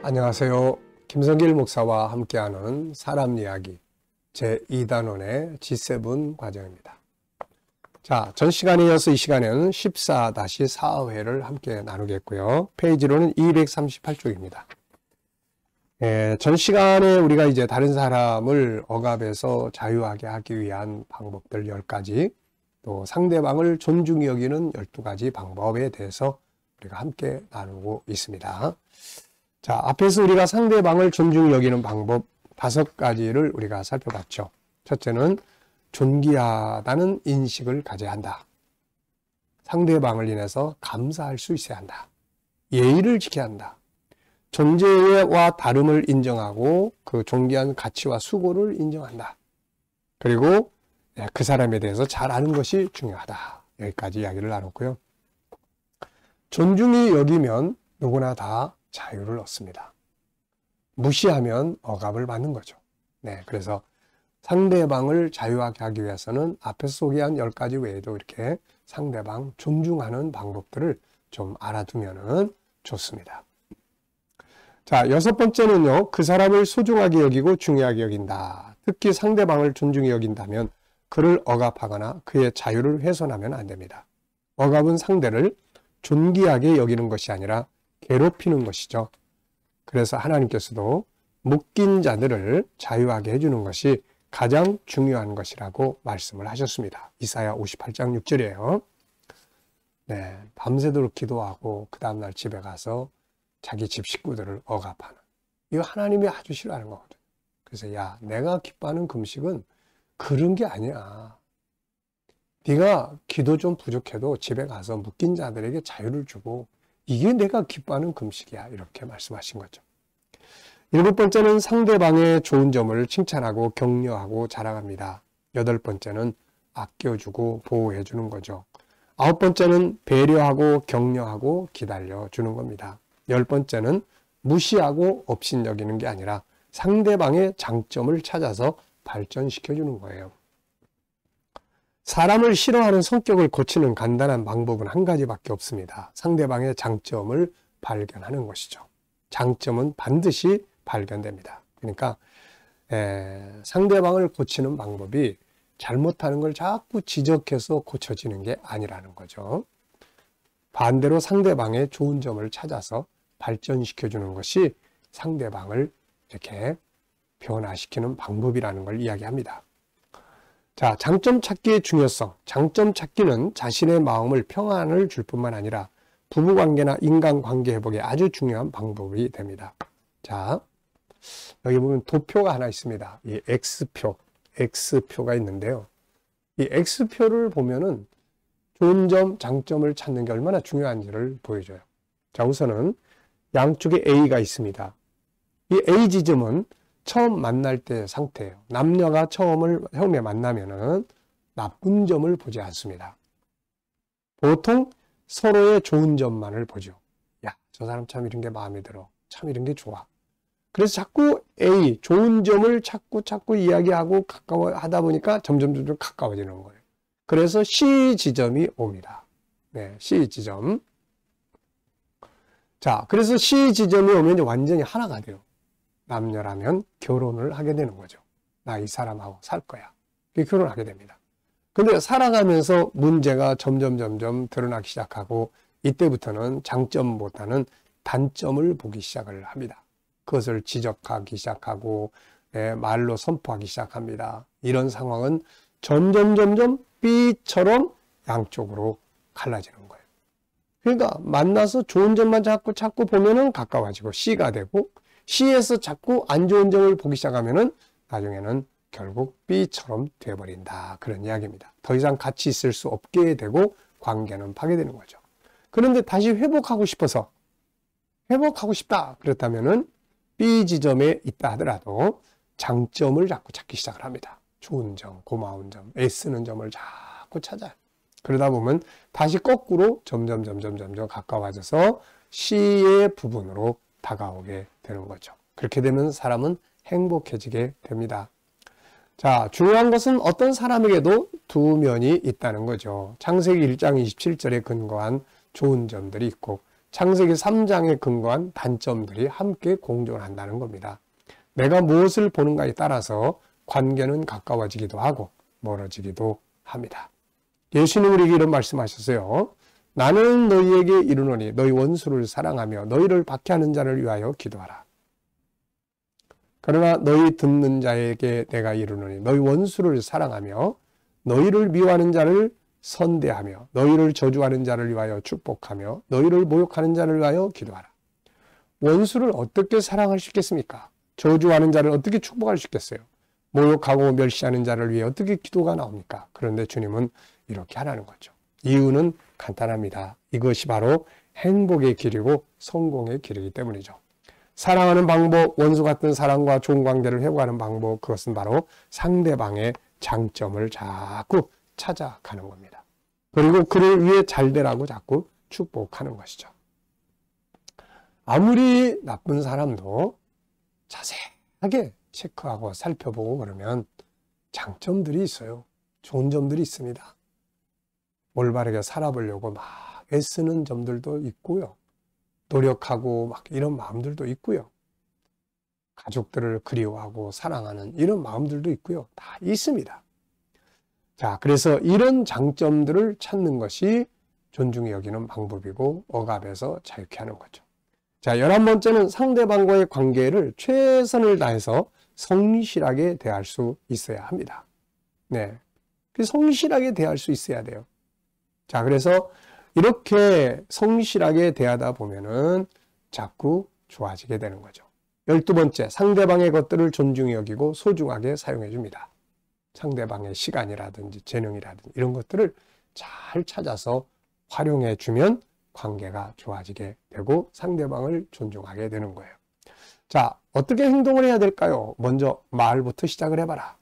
안녕하세요. 김성길 목사와 함께하는 사람 이야기 제2단원의 G7 과정입니다. 자, 전 시간에 이어서 이 시간에는 14-4회를 함께 나누겠고요. 페이지로는 238쪽입니다. 전 시간에 우리가 이제 다른 사람을 억압에서 자유하게 하기 위한 방법들 10가지, 또 상대방을 존중히 여기는 12가지 방법에 대해서 우리가 함께 나누고 있습니다. 자, 앞에서 우리가 상대방을 존중히 여기는 방법 5가지를 우리가 살펴봤죠. 첫째는 존귀하다는 인식을 가져야 한다. 상대방을 인해서 감사할 수 있어야 한다. 예의를 지켜야 한다. 존재와 다름을 인정하고 그 존귀한 가치와 수고를 인정한다. 그리고 그 사람에 대해서 잘 아는 것이 중요하다. 여기까지 이야기를 나눴고요. 존중히 여기면 누구나 다 자유를 얻습니다. 무시하면 억압을 받는 거죠. 그래서 상대방을 자유하게 하기 위해서는 앞에서 소개한 10가지 외에도 이렇게 상대방 존중하는 방법들을 좀 알아두면 좋습니다. 자, 6번째는요. 그 사람을 소중하게 여기고 중요하게 여긴다. 특히 상대방을 존중히 여긴다면 그를 억압하거나 그의 자유를 훼손하면 안 됩니다. 억압은 상대를 존귀하게 여기는 것이 아니라 괴롭히는 것이죠. 그래서 하나님께서도 묶인 자들을 자유하게 해주는 것이 가장 중요한 것이라고 말씀을 하셨습니다. 이사야 58장 6절이에요. 밤새도록 기도하고 그 다음날 집에 가서 자기 집 식구들을 억압하는, 이거 하나님이 아주 싫어하는 거거든요. 그래서 야, 내가 기뻐하는 금식은 그런 게 아니야. 네가 기도 좀 부족해도 집에 가서 묶인 자들에게 자유를 주고 이게 내가 기뻐하는 금식이야. 이렇게 말씀하신 거죠. 7번째는 상대방의 좋은 점을 칭찬하고 격려하고 자랑합니다. 8번째는 아껴주고 보호해주는 거죠. 9번째는 배려하고 격려하고 기다려주는 겁니다. 10번째는 무시하고 업신여기는 게 아니라 상대방의 장점을 찾아서 발전시켜주는 거예요. 사람을 싫어하는 성격을 고치는 간단한 방법은 한 가지밖에 없습니다. 상대방의 장점을 발견하는 것이죠. 장점은 반드시 발견됩니다. 그러니까 상대방을 고치는 방법이 잘못하는 걸 자꾸 지적해서 고쳐지는 게 아니라는 거죠. 반대로 상대방의 좋은 점을 찾아서 발전시켜주는 것이 상대방을 이렇게 변화시키는 방법이라는 걸 이야기합니다. 자, 장점 찾기의 중요성. 장점 찾기는 자신의 마음을 평안을 줄 뿐만 아니라 부부관계나 인간관계 회복에 아주 중요한 방법이 됩니다. 자, 여기 보면 도표가 하나 있습니다. 이 X표가 있는데요. 이 X표를 보면은 좋은 점, 장점을 찾는 게 얼마나 중요한지를 보여줘요. 자, 우선은 양쪽에 A가 있습니다. 이 A 지점은 처음 만날 때 상태예요. 남녀가 처음에 만나면은 나쁜 점을 보지 않습니다. 보통 서로의 좋은 점만을 보죠. 야, 저 사람 참 이런 게 마음에 들어. 참 이런 게 좋아. 그래서 자꾸 A, 좋은 점을 자꾸 이야기하고 가까워하다 보니까 점점 가까워지는 거예요. 그래서 C 지점이 옵니다. C 지점. 자, 그래서 C 지점이 오면 이제 완전히 하나가 돼요. 남녀라면 결혼을 하게 되는 거죠. 나 이 사람하고 살 거야. 결혼하게 됩니다. 근데 살아가면서 문제가 점점 드러나기 시작하고 이때부터는 장점보다는 단점을 보기 시작을 합니다. 그것을 지적하기 시작하고 말로 선포하기 시작합니다. 이런 상황은 점점 B처럼 양쪽으로 갈라지는 거예요. 그러니까 만나서 좋은 점만 자꾸 보면은 가까워지고 C가 되고 C에서 자꾸 안 좋은 점을 보기 시작하면은 나중에는 결국 B처럼 되어버린다. 그런 이야기입니다. 더 이상 같이 있을 수 없게 되고 관계는 파괴되는 거죠. 그런데 다시 회복하고 싶다. 그렇다면은 B 지점에 있다 하더라도 장점을 자꾸 찾기 시작을 합니다. 좋은 점, 고마운 점, 애쓰는 점을 자꾸 찾아요. 그러다 보면 다시 거꾸로 점점 가까워져서 C의 부분으로 다가오게 되는 거죠. 그렇게 되면 사람은 행복해지게 됩니다. 자, 중요한 것은 어떤 사람에게도 두 면이 있다는 거죠. 창세기 1장 27절에 근거한 좋은 점들이 있고 창세기 3장에 근거한 단점들이 함께 공존한다는 겁니다. 내가 무엇을 보는가에 따라서 관계는 가까워지기도 하고 멀어지기도 합니다. 예수님은 우리에게 이런 말씀하셨어요. 나는 너희에게 이르노니 너희 원수를 사랑하며 너희를 박해하는 자를 위하여 기도하라. 그러나 너희 듣는 자에게 내가 이르노니 너희 원수를 사랑하며 너희를 미워하는 자를 선대하며 너희를 저주하는 자를 위하여 축복하며 너희를 모욕하는 자를 위하여 기도하라. 원수를 어떻게 사랑할 수 있겠습니까? 저주하는 자를 어떻게 축복할 수 있겠어요? 모욕하고 멸시하는 자를 위해 어떻게 기도가 나옵니까? 그런데 주님은 이렇게 하라는 거죠. 이유는 간단합니다. 이것이 바로 행복의 길이고 성공의 길이기 때문이죠. 사랑하는 방법, 원수 같은 사랑과 좋은 관계를 회복하는 방법, 그것은 바로 상대방의 장점을 자꾸 찾아가는 겁니다. 그리고 그를 위해 잘 되라고 자꾸 축복하는 것이죠. 아무리 나쁜 사람도 자세하게 체크하고 살펴보고 그러면 장점들이 있어요. 좋은 점들이 있습니다. 올바르게 살아보려고 막 애쓰는 점들도 있고요. 노력하고 막 이런 마음들도 있고요. 가족들을 그리워하고 사랑하는 이런 마음들도 있고요. 다 있습니다. 자, 그래서 이런 장점들을 찾는 것이 존중히 여기는 방법이고 억압에서 자유케 하는 거죠. 자, 11번째는 상대방과의 관계를 최선을 다해서 성실하게 대할 수 있어야 합니다. 네. 성실하게 대할 수 있어야 돼요. 자, 그래서 이렇게 성실하게 대하다 보면은 자꾸 좋아지게 되는 거죠. 12번째, 상대방의 것들을 존중히 여기고 소중하게 사용해 줍니다. 상대방의 시간이라든지 재능이라든지 이런 것들을 잘 찾아서 활용해 주면 관계가 좋아지게 되고 상대방을 존중하게 되는 거예요. 자, 어떻게 행동을 해야 될까요? 먼저 말부터 시작을 해봐라.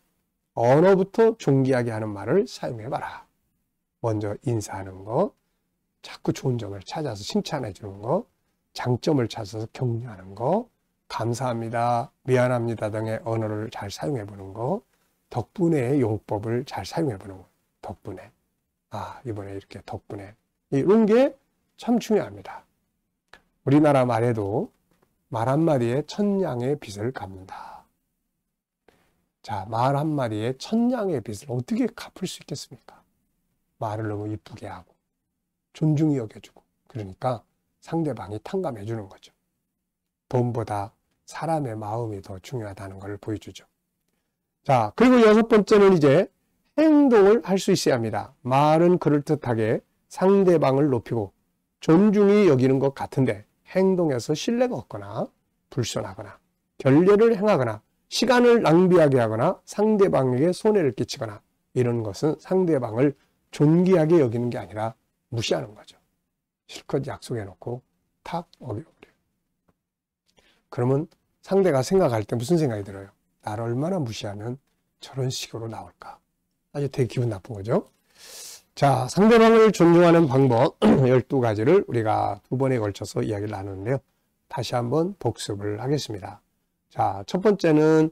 언어부터 존귀하게 하는 말을 사용해봐라. 먼저 인사하는 거, 자꾸 좋은 점을 찾아서 칭찬해 주는 거, 장점을 찾아서 격려하는 거, 감사합니다, 미안합니다 등의 언어를 잘 사용해 보는 거, 덕분에 용법을 잘 사용해 보는 거. 덕분에. 이번에 이렇게 덕분에. 이런 게 참 중요합니다. 우리나라 말에도 말 한마디에 천냥의 빚을 갚는다. 자, 말 한마디에 천냥의 빚을 어떻게 갚을 수 있겠습니까? 말을 너무 이쁘게 하고 존중히 여겨주고 그러니까 상대방이 탕감해 주는 거죠. 돈보다 사람의 마음이 더 중요하다는 걸 보여주죠. 자, 그리고 6번째는 이제 행동을 할 수 있어야 합니다. 말은 그럴듯하게 상대방을 높이고 존중히 여기는 것 같은데 행동에서 신뢰가 없거나 불손하거나 결례를 행하거나 시간을 낭비하게 하거나 상대방에게 손해를 끼치거나 이런 것은 상대방을 존귀하게 여기는 게 아니라 무시하는 거죠. 실컷 약속해놓고 탁 어겨버려요. 그러면 상대가 생각할 때 무슨 생각이 들어요? 나를 얼마나 무시하면 저런 식으로 나올까? 아주 되게 기분 나쁜 거죠. 자, 상대방을 존중하는 방법 12가지를 우리가 2번에 걸쳐서 이야기를 나누는데요. 다시 한번 복습을 하겠습니다. 자, 첫 번째는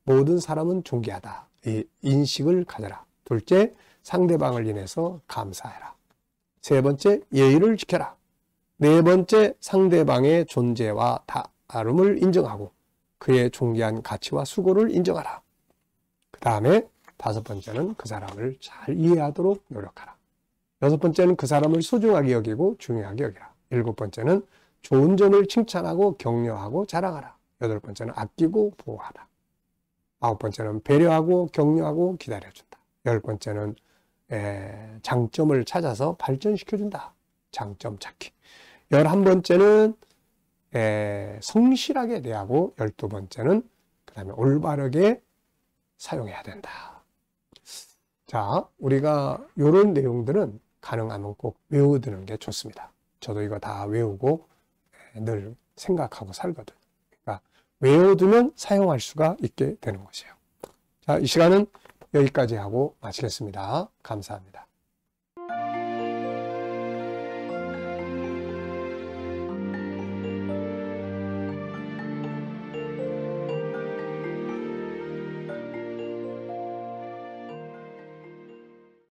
모든 사람은 존귀하다. 이 인식을 가져라. 둘째, 상대방을 인해서 감사해라. 세 번째, 예의를 지켜라. 네 번째, 상대방의 존재와 다름을 인정하고 그의 존귀한 가치와 수고를 인정하라. 그 다음에 5번째는 그 사람을 잘 이해하도록 노력하라. 6번째는 그 사람을 소중하게 여기고 중요하게 여기라. 7번째는 좋은 점을 칭찬하고 격려하고 자랑하라. 8번째는 아끼고 보호하라. 9번째는 배려하고 격려하고 기다려준다. 10번째는 장점을 찾아서 발전시켜준다. 장점 찾기. 11번째는 성실하게 대하고 12번째는 그 다음에 올바르게 사용해야 된다. 자, 우리가 이런 내용들은 가능하면 꼭 외워두는 게 좋습니다. 저도 이거 다 외우고 늘 생각하고 살거든요. 그러니까 외워두면 사용할 수가 있게 되는 것이에요. 자, 이 시간은 여기까지 하고 마치겠습니다. 감사합니다.